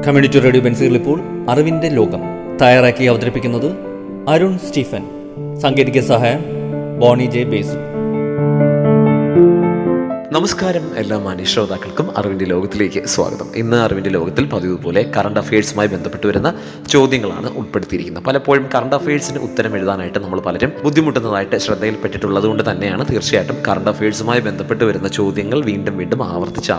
Community radio ബെൻസിൽ ഇപ്പോൾ അറിവിൻ്റെ ലോകം തയ്യാറാക്കി അവതരിപ്പിക്കുന്നത് അരുൺ സ്റ്റീഫൻ. സാങ്കേതിക സഹായം ബോണി ജെ ബേസു. നമസ്കാരം എല്ലാ മാന്യ ശ്രോതാക്കൾക്കും അറിവിൻ്റെ ലോകത്തിലേക്ക് സ്വാഗതം. ഇന്ന് അറിവിൻ്റെ ലോകത്തിൽ പതിവ് പോലെ കറണ്ട് അഫയേഴ്സുമായി ബന്ധപ്പെട്ട് വരുന്ന ചോദ്യങ്ങളാണ് ഉൾപ്പെടുത്തിയിരിക്കുന്നത്. പലപ്പോഴും കറണ്ട് അഫയേഴ്സിന് ഉത്തരം എഴുതാനായിട്ട് നമ്മൾ പലരും ബുദ്ധിമുട്ടുന്നതായിട്ട് ശ്രദ്ധയിൽപ്പെട്ടിട്ടുള്ളത് കൊണ്ട് തന്നെയാണ് തീർച്ചയായിട്ടും കറണ്ട് അഫയേഴ്സുമായി ബന്ധപ്പെട്ട് വരുന്ന ചോദ്യങ്ങൾ വീണ്ടും ആവർത്തിച്ച്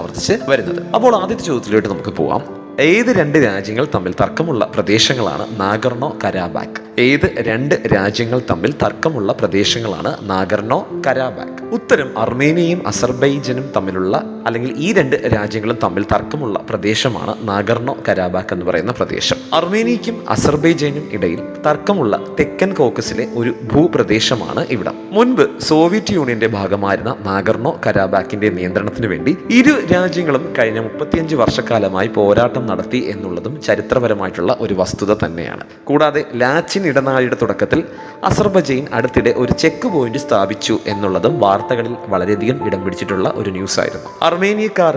വരുന്നത്. അപ്പോൾ ആദ്യത്തെ ചോദ്യത്തിലോട്ട് നമുക്ക് പോവാം. ഏത് രണ്ട് രാജ്യങ്ങൾ തമ്മിൽ തർക്കമുള്ള പ്രദേശങ്ങളാണ് നാഗർണോ കരാബാക്ക്? ഏത് രണ്ട് രാജ്യങ്ങൾ തമ്മിൽ തർക്കമുള്ള പ്രദേശങ്ങളാണ് നാഗർണോ കരാബാക്ക്? ഉത്തരം അർമേനിയയും അസർബൈജനും തമ്മിലുള്ള, അല്ലെങ്കിൽ ഈ രണ്ട് രാജ്യങ്ങളും തമ്മിൽ തർക്കമുള്ള പ്രദേശമാണ് നാഗർണോ കരാബാക്ക് എന്ന് പറയുന്ന പ്രദേശം. അർമേനിയയ്ക്കും അസർബൈജനും ഇടയിൽ തർക്കമുള്ള തെക്കൻ കോക്കസിലെ ഒരു ഭൂപ്രദേശമാണ് ഇവിടം. മുൻപ് സോവിയറ്റ് യൂണിയന്റെ ഭാഗമായിരുന്ന നാഗർണോ കരാബാക്കിന്റെ നിയന്ത്രണത്തിന് വേണ്ടി ഇരു രാജ്യങ്ങളും കഴിഞ്ഞ 35 വർഷക്കാലമായി പോരാട്ടം നടത്തി എന്നുള്ളതും ചരിത്രപരമായിട്ടുള്ള ഒരു വസ്തുത തന്നെയാണ്. കൂടാതെ ലാച്ചിൻ ഇടനാഴിയുടെ തുടക്കത്തിൽ അസർബൈജാൻ അടുത്തിടെ ഒരു ചെക്ക് പോയിന്റ് സ്ഥാപിച്ചു എന്നുള്ളതും വാർത്തകളിൽ വളരെയധികം ഇടം പിടിച്ചിട്ടുള്ള ഒരു ന്യൂസ് ആയിരുന്നു. അർമേനിയക്കാർ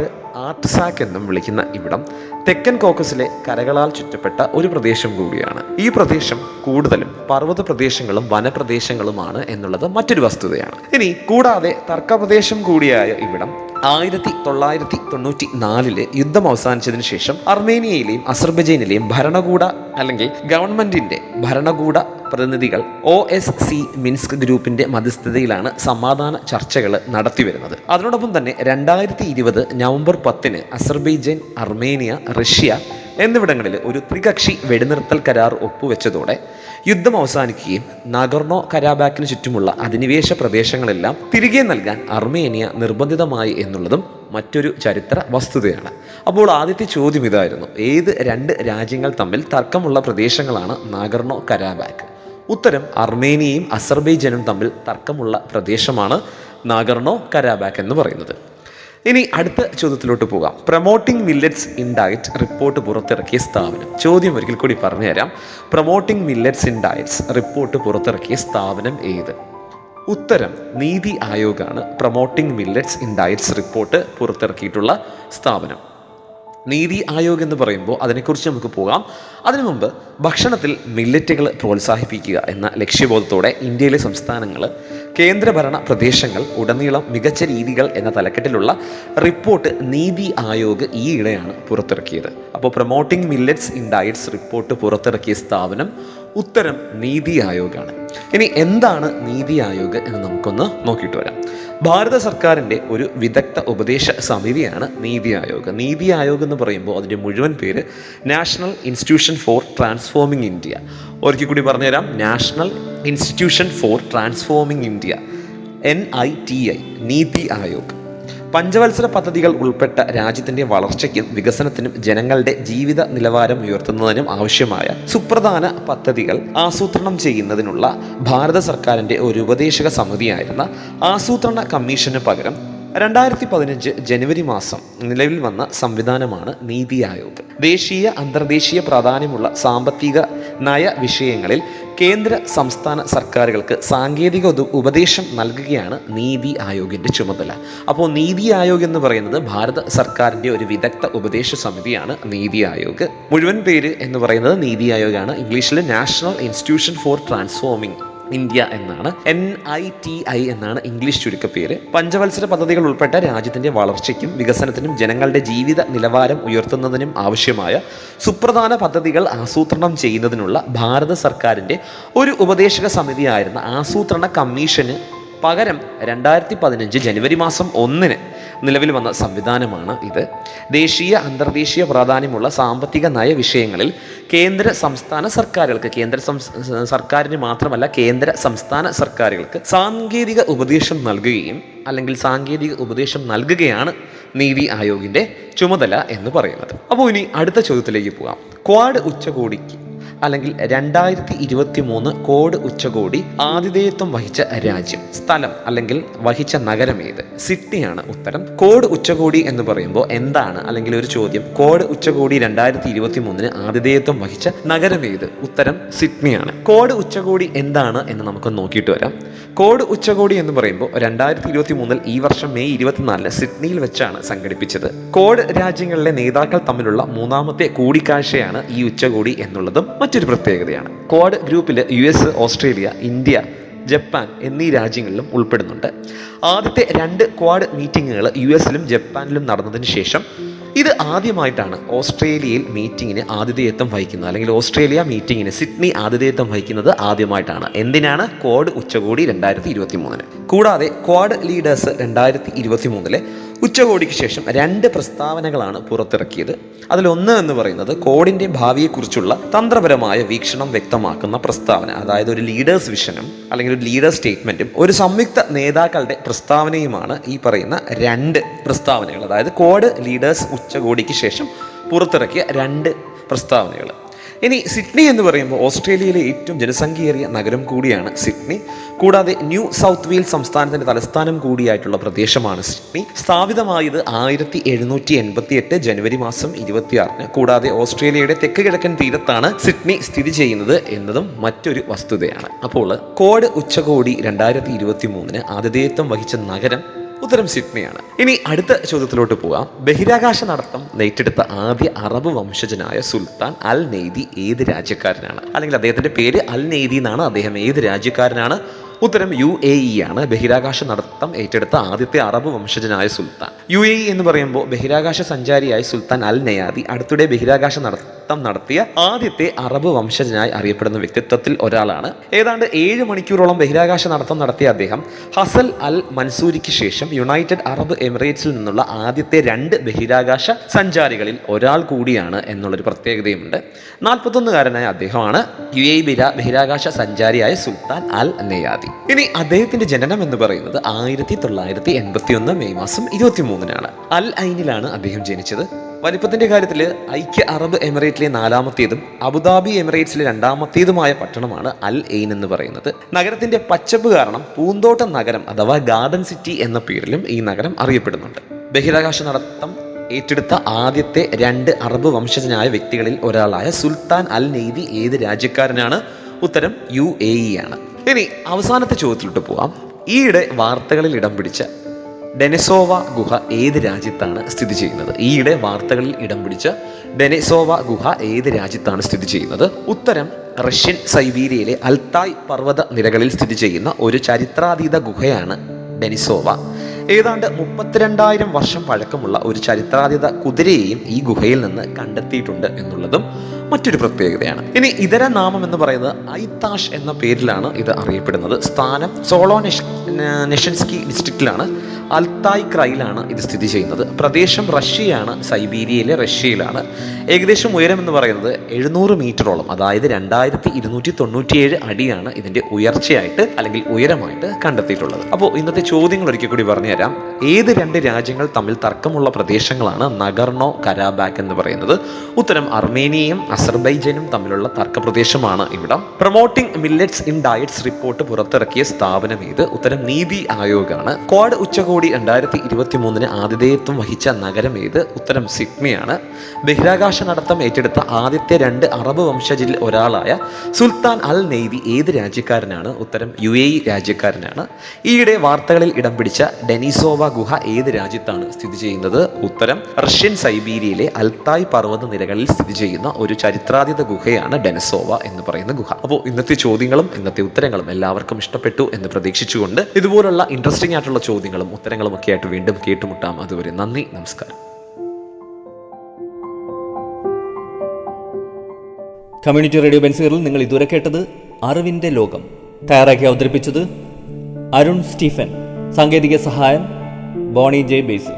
ആർട്സാക്ക് എന്നും വിളിക്കുന്ന ഇവിടം തെക്കൻ കോക്കസിലെ കരകളാൽ ചുറ്റപ്പെട്ട ഒരു പ്രദേശം കൂടിയാണ്. ഈ പ്രദേശം കൂടുതലും പർവ്വത പ്രദേശങ്ങളും വനപ്രദേശങ്ങളുമാണ് എന്നുള്ളത് മറ്റൊരു വസ്തുതയാണ്. ഇനി കൂടാതെ തർക്കപ്രദേശം കൂടിയായ ഇവിടം 1994 യുദ്ധം അവസാനിച്ചതിന് ശേഷം അർമേനിയയിലെയും അസർബൈജാനിലെയും ഭരണകൂട അല്ലെങ്കിൽ ഗവൺമെന്റിന്റെ ഭരണകൂട പ്രതിനിധികൾ OSC മിൻസ്ക് ഗ്രൂപ്പിന്റെ മധ്യസ്ഥതയിലാണ് സമാധാന ചർച്ചകൾ നടത്തിവരുന്നത്. അതിനോടൊപ്പം തന്നെ 2020 നവംബർ 10 അസർബൈജാൻ, അർമേനിയ, റഷ്യ എന്നിവിടങ്ങളിൽ ഒരു ത്രികക്ഷി വെടിനിർത്തൽ കരാർ ഒപ്പുവെച്ചതോടെ യുദ്ധം അവസാനിക്കുകയും നാഗർണോ കരാബാക്കിന് ചുറ്റുമുള്ള അധിനിവേശ പ്രദേശങ്ങളെല്ലാം തിരികെ നൽകാൻ അർമേനിയ നിർബന്ധിതമായി എന്നുള്ളതും മറ്റൊരു ചരിത്ര വസ്തുതയാണ്. അപ്പോൾ ആദ്യത്തെ ചോദ്യം ഇതായിരുന്നു: ഏത് രണ്ട് രാജ്യങ്ങൾ തമ്മിൽ തർക്കമുള്ള പ്രദേശങ്ങളാണ് നാഗർണോ കരാബാക്ക്? ഉത്തരം അർമേനിയയും അസർബൈജനും തമ്മിൽ തർക്കമുള്ള പ്രദേശമാണ് നാഗർണോ കരാബാക്ക് എന്ന് പറയുന്നത്. ഇനി അടുത്ത ചോദ്യത്തിലോട്ട് പോകാം. Promoting millets in diet report പുറത്തിറക്കിയ സ്ഥാപനം. ചോദ്യം ഒരിക്കൽ കൂടി പറഞ്ഞുതരാം. Promoting millets in diets report പുറത്തിറക്കിയ സ്ഥാപനം ഏത്? ഉത്തരം നീതി ആയോഗാണ് promoting millets in diets report പുറത്തിറക്കിയിട്ടുള്ള സ്ഥാപനം. നീതി ആയോഗ് എന്ന് പറയുമ്പോൾ അതിനെക്കുറിച്ച് നമുക്ക് പോകാം. അതിനു മുമ്പ് ഭക്ഷണത്തിൽ മില്ലറ്റുകൾ പ്രോത്സാഹിപ്പിക്കുക എന്ന ലക്ഷ്യബോധത്തോടെ ഇന്ത്യയിലെ സംസ്ഥാനങ്ങൾ, കേന്ദ്രഭരണ പ്രദേശങ്ങൾ ഉടനീളം മികച്ച രീതികൾ എന്ന തലക്കെട്ടിലുള്ള റിപ്പോർട്ട് നീതി ആയോഗ് ഈയിടെയാണ് പുറത്തിറക്കിയത്. അപ്പോൾ promoting millets in diets report പുറത്തിറക്കിയ സ്ഥാപനം ഉത്തരം നീതി ആയോഗാണ്. ഇനി എന്താണ് നീതി ആയോഗ് എന്ന് നമുക്കൊന്ന് നോക്കിയിട്ട് വരാം. ഭാരത സർക്കാരിൻ്റെ ഒരു വിദഗ്ധ ഉപദേശ സമിതിയാണ് നീതി ആയോഗ്. നീതി ആയോഗ് എന്ന് പറയുമ്പോൾ അതിൻ്റെ മുഴുവൻ പേര് national institution for transforming India. ഒരിക്കൽ കൂടി പറഞ്ഞുതരാം. National institution for transforming India, NITI, NITI Aayog. പഞ്ചവത്സര പദ്ധതികൾ ഉൾപ്പെട്ട രാജ്യത്തിന്റെ വളർച്ചയ്ക്കും വികസനത്തിനും ജനങ്ങളുടെ ജീവിത നിലവാരം ഉയർത്തുന്നതിനും ആവശ്യമായ സുപ്രധാന പദ്ധതികൾ ആസൂത്രണം ചെയ്യുന്നതിനുള്ള ഭാരത സർക്കാരിന്റെ ഒരു ഉപദേശക സമിതിയായിരുന്ന ആസൂത്രണ കമ്മീഷന് പകരം 2015 ജനുവരി മാസം നിലവിൽ വന്ന സംവിധാനമാണ് നീതി ആയോഗ്. ദേശീയ അന്തർദേശീയ പ്രാധാന്യമുള്ള സാമ്പത്തിക നയ വിഷയങ്ങളിൽ കേന്ദ്ര സംസ്ഥാന സർക്കാരുകൾക്ക് സാങ്കേതിക ഉപദേശം നൽകുകയാണ് നീതി ആയോഗിന്റെ ചുമതല. അപ്പോൾ നീതി ആയോഗ് എന്ന് പറയുന്നത് ഭാരത സർക്കാരിന്റെ ഒരു വിദഗ്ധ ഉപദേശ സമിതിയാണ് നീതി ആയോഗ്. മുഴുവൻ പേര് എന്ന് പറയുന്നത് നീതി ആയോഗാണ്. ഇംഗ്ലീഷിൽ national institution for transforming India എന്നാണ്, NITI എന്നാണ് ഇംഗ്ലീഷ് ചുരുക്കപ്പേര്. പഞ്ചവത്സര പദ്ധതികൾ ഉൾപ്പെട്ട രാജ്യത്തിന്റെ വളർച്ചയ്ക്കും വികസനത്തിനും ജനങ്ങളുടെ ജീവിത നിലവാരം ഉയർത്തുന്നതിനും ആവശ്യമായ സുപ്രധാന പദ്ധതികൾ ആസൂത്രണം ചെയ്യുന്നതിനുള്ള ഭാരത സർക്കാരിന്റെ ഒരു ഉപദേശക സമിതിയായിരുന്ന ആസൂത്രണ കമ്മീഷന് പകരം 2015 ജനുവരി മാസം 1 നിലവിൽ വന്ന സംവിധാനമാണ് ഇത്. ദേശീയ അന്തർദേശീയ പ്രാധാന്യമുള്ള സാമ്പത്തിക നയ വിഷയങ്ങളിൽ കേന്ദ്ര സംസ്ഥാന സർക്കാരുകൾക്ക്, സർക്കാരിന് മാത്രമല്ല കേന്ദ്ര സംസ്ഥാന സർക്കാരുകൾക്ക് സാങ്കേതിക ഉപദേശം നൽകുകയും അല്ലെങ്കിൽ സാങ്കേതിക ഉപദേശം നൽകുകയാണ് നീതി ആയോഗിന്റെ ചുമതല എന്ന് പറയുന്നത്. അപ്പോൾ ഇനി അടുത്ത ചോദ്യത്തിലേക്ക് പോകാം. ക്വാഡ് ഉച്ചകോടിക്ക് അല്ലെങ്കിൽ 2023 കോഡ് ഉച്ചകോടി ആതിഥേയത്വം വഹിച്ച രാജ്യം, സ്ഥലം അല്ലെങ്കിൽ വഹിച്ച നഗരം ഏത്? സിഡ്നിയാണ് ഉത്തരം. കോഡ് ഉച്ചകോടി എന്ന് പറയുമ്പോൾ എന്താണ്, അല്ലെങ്കിൽ ഒരു ചോദ്യം, കോഡ് ഉച്ചകോടി 2023 ആതിഥേയത്വം വഹിച്ച നഗരം ഏത്? ഉത്തരം സിഡ്നിയാണ്. കോഡ് ഉച്ചകോടി എന്താണ് എന്ന് നമുക്ക് നോക്കിയിട്ട് വരാം. കോഡ് ഉച്ചകോടി എന്ന് പറയുമ്പോൾ 2023 ഈ വർഷം മെയ് 24 സിഡ്നിയിൽ വെച്ചാണ് സംഘടിപ്പിച്ചത്. കോഡ് രാജ്യങ്ങളിലെ നേതാക്കൾ തമ്മിലുള്ള മൂന്നാമത്തെ കൂടിക്കാഴ്ചയാണ് ഈ ഉച്ചകോടി എന്നുള്ളതും മറ്റൊരു പ്രത്യേകതയാണ്. ക്വാഡ് ഗ്രൂപ്പിൽ US, ഓസ്ട്രേലിയ, ഇന്ത്യ, ജപ്പാൻ എന്നീ രാജ്യങ്ങളിലും ഉൾപ്പെടുന്നുണ്ട്. ആദ്യത്തെ 2 ക്വാഡ് മീറ്റിങ്ങുകൾ US-ലും ജപ്പാനിലും നടന്നതിന് ശേഷം ഇത് ആദ്യമായിട്ടാണ് ഓസ്ട്രേലിയയിൽ മീറ്റിങ്ങിന് ആതിഥേയത്വം വഹിക്കുന്നത്, അല്ലെങ്കിൽ ഓസ്ട്രേലിയ മീറ്റിങ്ങിന് സിഡ്നി ആതിഥേയത്വം വഹിക്കുന്നത് ആദ്യമായിട്ടാണ്. എന്തിനാണ്? ക്വാഡ് ഉച്ചകോടി 2023. കൂടാതെ ക്വാഡ് ലീഡേഴ്സ് 2023 ഉച്ചകോടിക്ക് ശേഷം 2 പ്രസ്താവനകളാണ് പുറത്തിറക്കിയത്. അതിലൊന്ന് എന്ന് പറയുന്നത് ക്വാഡിന്റെ ഭാവിയെക്കുറിച്ചുള്ള തന്ത്രപരമായ വീക്ഷണം വ്യക്തമാക്കുന്ന പ്രസ്താവന, അതായത് ഒരു ലീഡേഴ്സ് വിഷനും അല്ലെങ്കിൽ ഒരു ലീഡേഴ്സ് സ്റ്റേറ്റ്മെന്റും ഒരു സംയുക്ത നേതാക്കളുടെ പ്രസ്താവനയുമാണ് ഈ പറയുന്ന 2 പ്രസ്താവനകൾ. അതായത് ക്വാഡ് ലീഡേഴ്സ് ഉച്ചകോടിക്ക് ശേഷം പുറത്തിറക്കിയ 2 പ്രസ്താവനകൾ. ഇനി സിഡ്നി എന്ന് പറയുമ്പോൾ ഓസ്ട്രേലിയയിലെ ഏറ്റവും ജനസംഖ്യയേറിയ നഗരം കൂടിയാണ് സിഡ്നി. കൂടാതെ ന്യൂ സൗത്ത് വെയിൽസ് സംസ്ഥാനത്തിന്റെ തലസ്ഥാനം കൂടിയായിട്ടുള്ള പ്രദേശമാണ് സിഡ്നി. സ്ഥാപിതമായത് 1788 ജനുവരി മാസം 26. കൂടാതെ ഓസ്ട്രേലിയയുടെ തെക്ക് കിഴക്കൻ തീരത്താണ് സിഡ്നി സ്ഥിതി ചെയ്യുന്നത് എന്നതും മറ്റൊരു വസ്തുതയാണ്. അപ്പോൾ ക്വാഡ് ഉച്ചകോടി 2023 ആതിഥേയത്വം വഹിച്ച നഗരം ഉത്തരം സിഡ്നിയാണ്. ഇനി അടുത്ത ചോദ്യത്തിലോട്ട് പോകാം. ബഹിരാകാശ നടത്തം ഏറ്റെടുത്ത ആദ്യ അറബ് വംശജനായ സുൽത്താൻ അൽ നെയ്തി ഏത് രാജ്യക്കാരനാണ്? അല്ലെങ്കിൽ അദ്ദേഹത്തിന്റെ പേര് അൽ നെയ്തി എന്നാണ്. അദ്ദേഹം ഏത് രാജ്യക്കാരനാണ്? ഉത്തരം UAE ആണ്. ബഹിരാകാശ നടത്തം ഏറ്റെടുത്ത ആദ്യത്തെ അറബ് വംശജനായ സുൽത്താൻ. UAE എന്ന് പറയുമ്പോൾ ബഹിരാകാശ സഞ്ചാരിയായ സുൽത്താൻ അൽ നയാദി അടുത്തിടെ ബഹിരാകാശ നടത്തം നടത്തിയ ആദ്യത്തെ അറബ് വംശജനായി അറിയപ്പെടുന്ന വ്യക്തിത്വത്തിൽ ഒരാളാണ്. ഏതാണ്ട് 7 മണിക്കൂറോളം ബഹിരാകാശ നടത്തം നടത്തിയ അദ്ദേഹം ഹസൽ അൽ മൻസൂരിക്ക് ശേഷം യുണൈറ്റഡ് അറബ് എമിറേറ്റ്സിൽ നിന്നുള്ള ആദ്യത്തെ 2 ബഹിരാകാശ സഞ്ചാരികളിൽ ഒരാൾ കൂടിയാണ് എന്നുള്ളൊരു പ്രത്യേകതയുമുണ്ട്. 41-കാരനായ അദ്ദേഹമാണ് UAE ബഹിരാകാശ സഞ്ചാരിയായ സുൽത്താൻ അൽ നയാദി. ഇനി അദ്ദേഹത്തിന്റെ ജനനം എന്ന് പറയുന്നത് 1981 മെയ് മാസം 23-നാണ്. അൽ ഐനിലാണ് അദ്ദേഹം ജനിച്ചത്. വലിപ്പത്തിന്റെ കാര്യത്തിൽ ഐക്യ അറബ് എമിറേറ്റിലെ 4ാമത്തേതും അബുദാബി എമിറേറ്റ്സിലെ 2ാമത്തേതുമായ പട്ടണമാണ് അൽ ഐൻ എന്ന് പറയുന്നത്. നഗരത്തിന്റെ പച്ചപ്പ് കാരണം പൂന്തോട്ട നഗരം അഥവാ ഗാർഡൻ സിറ്റി എന്ന പേരിലും ഈ നഗരം അറിയപ്പെടുന്നുണ്ട്. ബഹിരാകാശ നടത്തം ഏറ്റെടുത്ത ആദ്യത്തെ 2 അറബ് വംശജനായ വ്യക്തികളിൽ ഒരാളായ സുൽത്താൻ അൽ നെയ്തി ഏത് രാജ്യക്കാരനാണ്? ഉത്തരം UAE ആണ്. ഇനി അവസാനത്തെ ചോദ്യത്തിലോട്ട് പോവാം. ഈയിടെ വാർത്തകളിൽ ഇടം പിടിച്ച ഡെനിസോവ ഗുഹ ഏത് രാജ്യത്താണ് സ്ഥിതി ചെയ്യുന്നത്? ഈയിടെ വാർത്തകളിൽ ഇടം പിടിച്ച ഡെനിസോവ ഗുഹ ഏത് രാജ്യത്താണ് സ്ഥിതി ചെയ്യുന്നത്? ഉത്തരം റഷ്യൻ സൈബീരിയയിലെ അൽത്തായ് പർവ്വത നിരകളിൽ സ്ഥിതി ചെയ്യുന്ന ഒരു ചരിത്രാതീത ഗുഹയാണ് ഡെനിസോവ. ഏതാണ്ട് 32,000 വർഷം പഴക്കമുള്ള ഒരു ചരിത്രാതീത കുതിരയെയും ഈ ഗുഹയിൽ നിന്ന് കണ്ടെത്തിയിട്ടുണ്ട് എന്നുള്ളതും മറ്റൊരു പ്രത്യേകതയാണ്. ഇനി ഇതര നാമം എന്ന് പറയുന്നത് ഐതാഷ് എന്ന പേരിലാണ് ഇത് അറിയപ്പെടുന്നത്. സ്ഥാനം സോളോനെഷൻസ്കി ഡിസ്ട്രിക്റ്റിലാണ്, അൽത്തായ് ക്രൈയിലാണ് ഇത് സ്ഥിതി ചെയ്യുന്നത്. പ്രദേശം റഷ്യയാണ്, സൈബീരിയയിലെ റഷ്യയിലാണ്. ഏകദേശം ഉയരം എന്ന് പറയുന്നത് 700 മീറ്ററോളം, അതായത് 2297 അടിയാണ് ഇതിന്റെ ഉയർച്ചയായിട്ട് അല്ലെങ്കിൽ ഉയരമായിട്ട് കണ്ടെത്തിയിട്ടുള്ളത്. അപ്പോൾ ഇന്നത്തെ ചോദ്യങ്ങൾ ഒരിക്കൽ കൂടി പറഞ്ഞുതരാം. ഏത് 2 രാജ്യങ്ങൾ തമ്മിൽ തർക്കമുള്ള പ്രദേശങ്ങളാണ് നഗർണോ കരാബാക്ക് എന്ന് പറയുന്നത്? ഉത്തരം അർമേനിയയും അസർബൈജാനും തമ്മിലുള്ള തർക്ക പ്രദേശമാണ് ഇവിടം. Promoting millets in diets report പുറത്തിറക്കിയ സ്ഥാപനം ഏത്? ഉത്തരം നീതി ആയോഗ് ആണ്. ക്വാഡ് ഉച്ചകോടി 2023 ആതിഥേയത്വം വഹിച്ച നഗരം ഏത്? ഉത്തരം സിഡ്നിയാണ്. ബഹിരാകാശ നടത്തം ഏറ്റെടുത്ത ആദ്യത്തെ 2 അറബ് വംശജരിൽ ഒരാളായ സുൽത്താൻ അൽ നെയ്തി ഏത് രാജ്യക്കാരനാണ്? ഉത്തരം UAE രാജ്യക്കാരനാണ്. ഈയിടെ വാർത്തകളിൽ ഇടം പിടിച്ച ഡെനിസോവ ഗുഹ ഏത് രാജ്യത്താണ് സ്ഥിതി ചെയ്യുന്നത്? ഉത്തരം റഷ്യൻ സൈബീരിയയിലെ അൽത്തായ് പർവ്വത നിരകളിൽ സ്ഥിതി ചെയ്യുന്ന ഒരു ചരിത്രാതീത ഗുഹയാണ് ഡെനിസോവ എന്ന് പറയുന്ന ഗുഹ. അപ്പോൾ ഇന്നത്തെ ചോദ്യങ്ങളും ഇന്നത്തെ ഉത്തരങ്ങളും എല്ലാവർക്കും ഇഷ്ടപ്പെട്ടു എന്ന് പ്രതീക്ഷിച്ചുകൊണ്ട് ഇതുപോലുള്ള ഇൻട്രസ്റ്റിംഗ് ആയിട്ടുള്ള ചോദ്യങ്ങളും ഉത്തരങ്ങളും ഒക്കെ ആയിട്ട് വീണ്ടും കേട്ടുമുട്ടാം. അതുവരെ നന്ദി, നമസ്കാരം. കമ്മ്യൂണിറ്റി റേഡിയോ ബെൻസിയറിൽ നിങ്ങൾ ഇതുവരെ കേട്ടത് അറിവിന്റെ ലോകം. തയ്യാറാക്കി അവതരിപ്പിച്ചത് അരുൺ സ്റ്റീഫൻ. സാങ്കേതിക സഹായം ബോണി ജെ ബേസിൽ.